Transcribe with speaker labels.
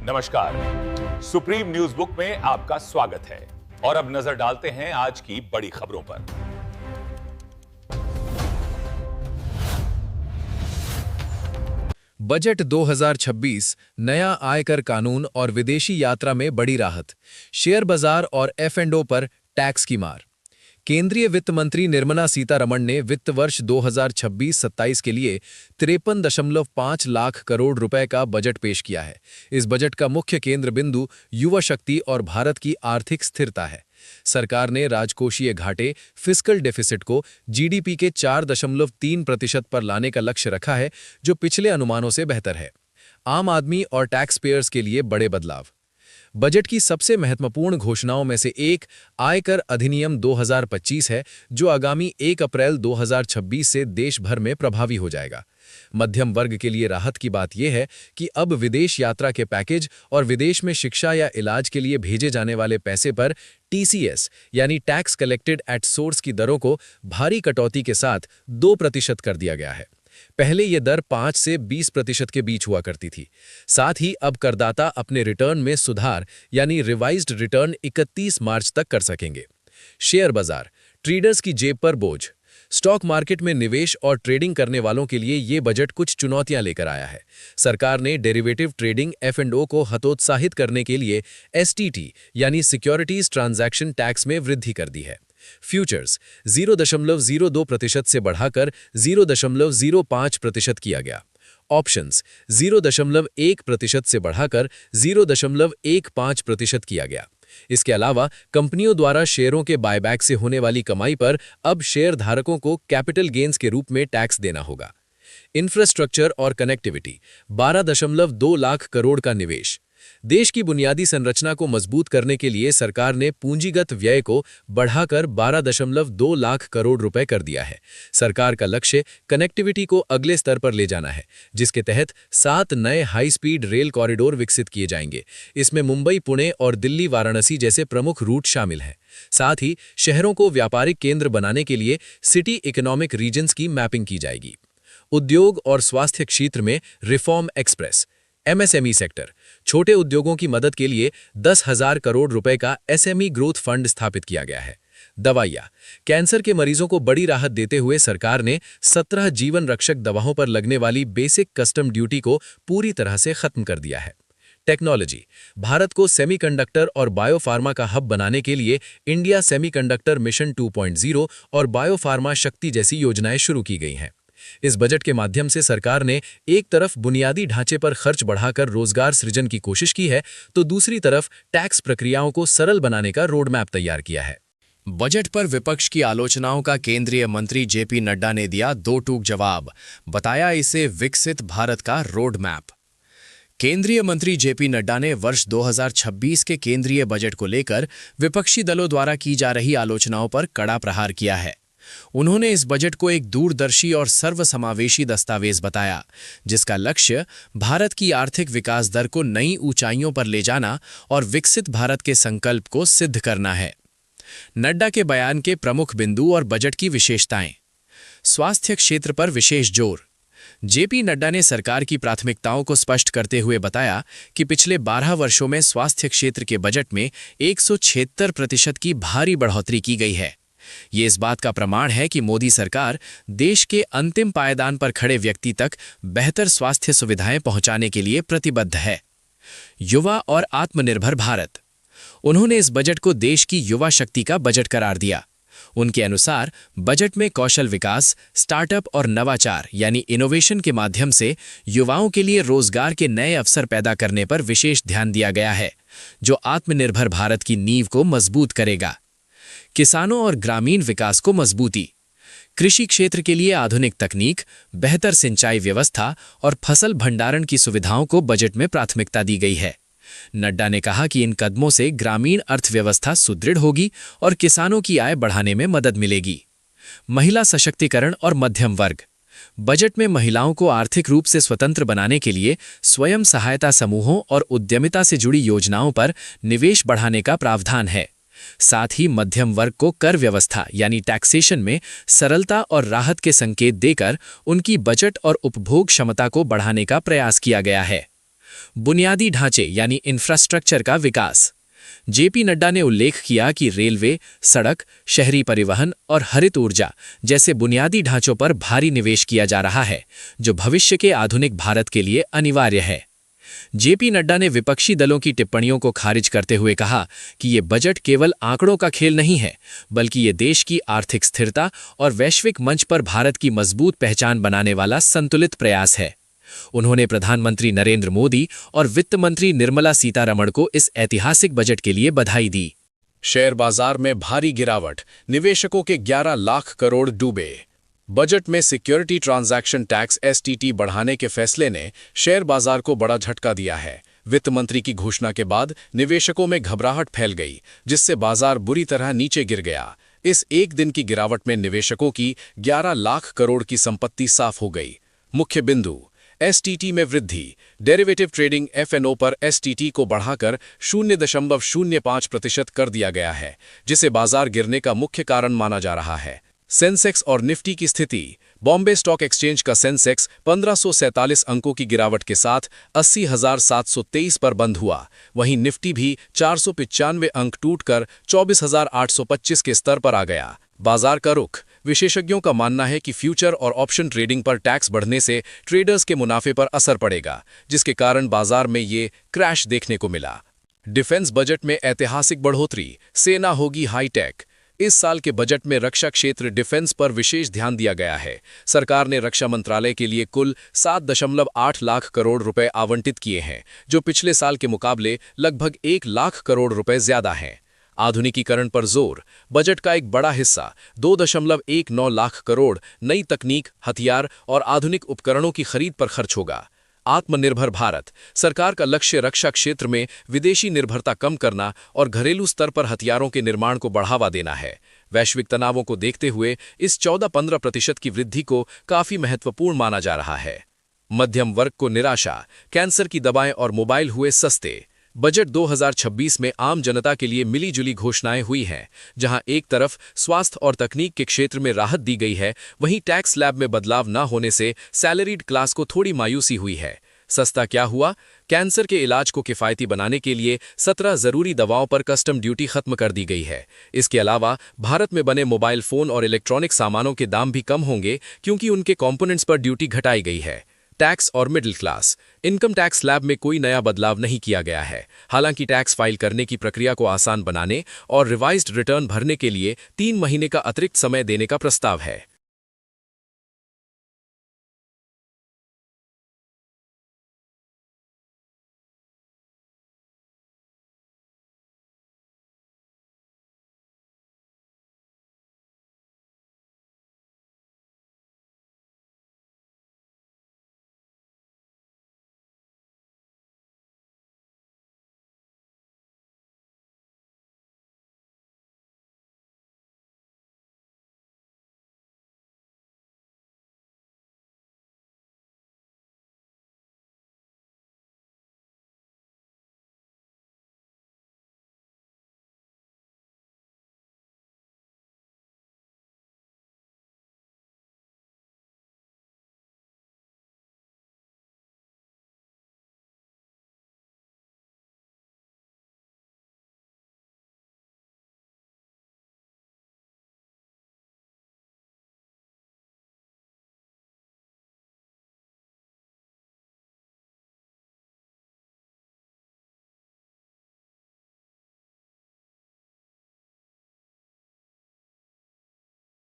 Speaker 1: नमस्कार, supreme news book में आपका स्वागत है और अब नजर डालते हैं आज की बड़ी खबरों पर।
Speaker 2: बजट 2026, नया आयकर कानून और विदेशी यात्रा में बड़ी राहत, शेयर बाजार और F&O पर टैक्स की मार। केंद्रीय वित्त मंत्री निर्मला सीतारमण ने वित्त वर्ष 2026-27 के लिए 53.5 लाख करोड़ रुपए का बजट पेश किया है। इस बजट का मुख्य केंद्र बिंदु युवा शक्ति और भारत की आर्थिक स्थिरता है। सरकार ने राजकोषीय घाटे फिस्कल डेफिसिट को जीडीपी के 4.3% पर लाने का लक्ष्य रखा है, जो पिछले अनुमानों से बेहतर है। आम आदमी और टैक्स पेयर्स के लिए बड़े बदलाव। बजट की सबसे महत्वपूर्ण घोषणाओं में से एक आयकर अधिनियम 2025 है, जो आगामी 1 अप्रैल 2026 से देश भर में प्रभावी हो जाएगा। मध्यम वर्ग के लिए राहत की बात यह है कि अब विदेश यात्रा के पैकेज और विदेश में शिक्षा या इलाज के लिए भेजे जाने वाले पैसे पर टीसीएस यानी टैक्स कलेक्टेड एट सोर्स की दरों को भारी कटौती के साथ 2% कर दिया गया है। पहले ये दर 5 से 20% के बीच हुआ करती थी। साथ ही अब करदाता अपने रिटर्न में सुधार यानी रिवाइज्ड रिटर्न 31 मार्च तक कर सकेंगे। शेयर बाजार, ट्रेडर्स की जेब पर बोझ। स्टॉक मार्केट में निवेश और ट्रेडिंग करने वालों के लिए ये बजट कुछ चुनौतियां लेकर आया है। सरकार ने डेरिवेटिव ट्रेडिंग F&O को हतोत्साहित करने के लिए STT यानी सिक्योरिटीज ट्रांजैक्शन टैक्स में वृद्धि कर दी है। फ्यूचर्स 0.02% से बढ़ाकर 0.05% किया गया। ऑप्शंस 0.1% से बढ़ाकर 0.15% किया गया। इसके अलावा कंपनियों द्वारा शेयरों के बायबैक से होने वाली कमाई पर अब शेयर धारकों को कैपिटल गेन्स के रूप में टैक्स देना होगा। इंफ्रास्ट्रक्चर और कनेक्टिविटी 12.2 लाख करोड़ का निवेश। देश की बुनियादी संरचना को मजबूत करने के लिए सरकार ने पूंजीगत व्यय को बढ़ाकर 12.2 लाख करोड़ रुपए कर दिया है। सरकार का लक्ष्य कनेक्टिविटी को अगले स्तर पर ले जाना है, जिसके तहत 7 नए हाई स्पीड रेल कॉरिडोर विकसित किए जाएंगे। इसमें मुंबई, पुणे और दिल्ली, वाराणसी जैसे प्रमुख रूट शामिल हैं। साथ ही शहरों को व्यापारिक केंद्र बनाने के लिए सिटी इकोनॉमिक रीजन्स की मैपिंग की जाएगी। उद्योग और स्वास्थ्य क्षेत्र में रिफॉर्म एक्सप्रेस। MSME सेक्टर, छोटे उद्योगों की मदद के लिए 10,000 करोड़ रुपए का SME ग्रोथ फंड स्थापित किया गया है। दवाइयाँ, कैंसर के मरीजों को बड़ी राहत देते हुए सरकार ने 17 जीवन रक्षक दवाओं पर लगने वाली बेसिक कस्टम ड्यूटी को पूरी तरह से खत्म कर दिया है। टेक्नोलॉजी, भारत को सेमीकंडक्टर और बायोफार्मा का हब बनाने के लिए इंडिया सेमीकंडक्टर मिशन 2.0 और बायोफार्मा शक्ति जैसी योजनाएं शुरू की गई हैं। इस बजट के माध्यम से सरकार ने एक तरफ बुनियादी ढांचे पर खर्च बढ़ाकर रोजगार सृजन की कोशिश की है, तो दूसरी तरफ टैक्स प्रक्रियाओं को सरल बनाने का रोड मैप तैयार किया है। बजट पर विपक्ष की आलोचनाओं का केंद्रीय मंत्री JP नड्डा ने दिया दो टूक जवाब, बताया इसे विकसित भारत का रोड मैप। केंद्रीय मंत्री JP नड्डा ने वर्ष 2026 के केंद्रीय बजट को लेकर विपक्षी दलों द्वारा की जा रही आलोचनाओं पर कड़ा प्रहार किया है। उन्होंने इस बजट को एक दूरदर्शी और सर्वसमावेशी दस्तावेज बताया, जिसका लक्ष्य भारत की आर्थिक विकास दर को नई ऊंचाइयों पर ले जाना और विकसित भारत के संकल्प को सिद्ध करना है। नड्डा के बयान के प्रमुख बिंदु और बजट की विशेषताएं। स्वास्थ्य क्षेत्र पर विशेष जोर। JP नड्डा ने सरकार की प्राथमिकताओं को स्पष्ट करते हुए बताया कि पिछले 12 वर्षों में स्वास्थ्य क्षेत्र के बजट में 176% की भारी बढ़ोतरी की गई है। ये इस बात का प्रमाण है कि मोदी सरकार देश के अंतिम पायदान पर खड़े व्यक्ति तक बेहतर स्वास्थ्य सुविधाएं पहुंचाने के लिए प्रतिबद्ध है। युवा और आत्मनिर्भर भारत। उन्होंने इस बजट को देश की युवा शक्ति का बजट करार दिया। उनके अनुसार बजट में कौशल विकास, स्टार्टअप और नवाचार यानी इनोवेशन के माध्यम से युवाओं के लिए रोजगार के नए अवसर पैदा करने पर विशेष ध्यान दिया गया है, जो आत्मनिर्भर भारत की नींव को मजबूत करेगा। किसानों और ग्रामीण विकास को मजबूती। कृषि क्षेत्र के लिए आधुनिक तकनीक, बेहतर सिंचाई व्यवस्था और फसल भंडारण की सुविधाओं को बजट में प्राथमिकता दी गई है। नड्डा ने कहा कि इन कदमों से ग्रामीण अर्थव्यवस्था सुदृढ़ होगी और किसानों की आय बढ़ाने में मदद मिलेगी। महिला सशक्तिकरण और मध्यम वर्ग। बजट में महिलाओं को आर्थिक रूप से स्वतंत्र बनाने के लिए स्वयं सहायता समूहों और उद्यमिता से जुड़ी योजनाओं पर निवेश बढ़ाने का प्रावधान है। साथ ही मध्यम वर्ग को कर व्यवस्था यानी टैक्सेशन में सरलता और राहत के संकेत देकर उनकी बजट और उपभोग क्षमता को बढ़ाने का प्रयास किया गया है। बुनियादी ढांचे यानी इंफ्रास्ट्रक्चर का विकास। जेपी नड्डा ने उल्लेख किया कि रेलवे, सड़क, शहरी परिवहन और हरित ऊर्जा जैसे बुनियादी ढांचों पर भारी निवेश किया जा रहा है, जो भविष्य के आधुनिक भारत के लिए अनिवार्य है। जेपी नड्डा ने विपक्षी दलों की टिप्पणियों को खारिज करते हुए कहा कि ये बजट केवल आंकड़ों का खेल नहीं है, बल्कि ये देश की आर्थिक स्थिरता और वैश्विक मंच पर भारत की मजबूत पहचान बनाने वाला संतुलित प्रयास है। उन्होंने प्रधानमंत्री नरेंद्र मोदी और वित्त मंत्री निर्मला सीतारमण को इस ऐतिहासिक बजट के लिए बधाई दी।
Speaker 3: शेयर बाजार में भारी गिरावट, निवेशकों के 11 लाख करोड़ डूबे। बजट में सिक्योरिटी ट्रांजैक्शन टैक्स (STT) बढ़ाने के फैसले ने शेयर बाजार को बड़ा झटका दिया है। वित्त मंत्री की घोषणा के बाद निवेशकों में घबराहट फैल गई, जिससे बाजार बुरी तरह नीचे गिर गया। इस एक दिन की गिरावट में निवेशकों की 11 लाख करोड़ की संपत्ति साफ हो गई। मुख्य बिंदु STT में वृद्धि। डेरिवेटिव ट्रेडिंग (FNO) पर STT को बढ़ाकर 0.05% कर दिया गया है, जिसे बाजार गिरने का मुख्य कारण माना जा रहा है। सेंसेक्स और निफ्टी की स्थिति। बॉम्बे स्टॉक एक्सचेंज का सेंसेक्स 1547 अंकों की गिरावट के साथ 80,723 पर बंद हुआ। वहीं निफ्टी भी 495 अंक टूटकर 24,825 के स्तर पर आ गया। बाजार का रुख। विशेषज्ञों का मानना है कि फ्यूचर और ऑप्शन ट्रेडिंग पर टैक्स बढ़ने से ट्रेडर्स के मुनाफे पर असर पड़ेगा, जिसके कारण बाजार में ये क्रैश देखने को मिला। डिफेंस बजट में ऐतिहासिक बढ़ोतरी। सेना होगी हाईटेक। इस साल के बजट में रक्षा क्षेत्र डिफेंस पर विशेष ध्यान दिया गया है। सरकार ने रक्षा मंत्रालय के लिए कुल 7.8 लाख करोड़ रुपए आवंटित किए हैं, जो पिछले साल के मुकाबले लगभग 1 लाख करोड़ रुपए ज्यादा हैं। आधुनिकीकरण पर जोर। बजट का एक बड़ा हिस्सा 2.19 लाख करोड़ नई तकनीक, हथियार और आधुनिक उपकरणों की खरीद पर खर्च होगा। आत्मनिर्भर भारत। सरकार का लक्ष्य रक्षा क्षेत्र में विदेशी निर्भरता कम करना और घरेलू स्तर पर हथियारों के निर्माण को बढ़ावा देना है। वैश्विक तनावों को देखते हुए इस 14-15% की वृद्धि को काफी महत्वपूर्ण माना जा रहा है। मध्यम वर्ग को निराशा। कैंसर की दवाएं और मोबाइल हुए सस्ते। बजट 2026 में आम जनता के लिए मिली-जुली घोषणाएं हुई हैं। जहां एक तरफ स्वास्थ्य और तकनीक के क्षेत्र में राहत दी गई है, वहीं टैक्स स्लैब में बदलाव न होने से सैलरीड क्लास को थोड़ी मायूसी हुई है। सस्ता क्या हुआ? कैंसर के इलाज को किफायती बनाने के लिए 17 जरूरी दवाओं पर कस्टम ड्यूटी खत्म कर दी गई है। इसके अलावा भारत में बने मोबाइल फोन और इलेक्ट्रॉनिक सामानों के दाम भी कम होंगे, क्योंकि उनके कंपोनेंट्स पर ड्यूटी घटाई गई है। टैक्स और middle class. Income tax slab में कोई नया बदलाव नहीं किया गया है। हालांकि टैक्स फाइल करने की प्रक्रिया को आसान बनाने और रिवाइज्ड रिटर्न भरने के लिए 3 महीने का अतिरिक्त समय देने का प्रस्ताव है।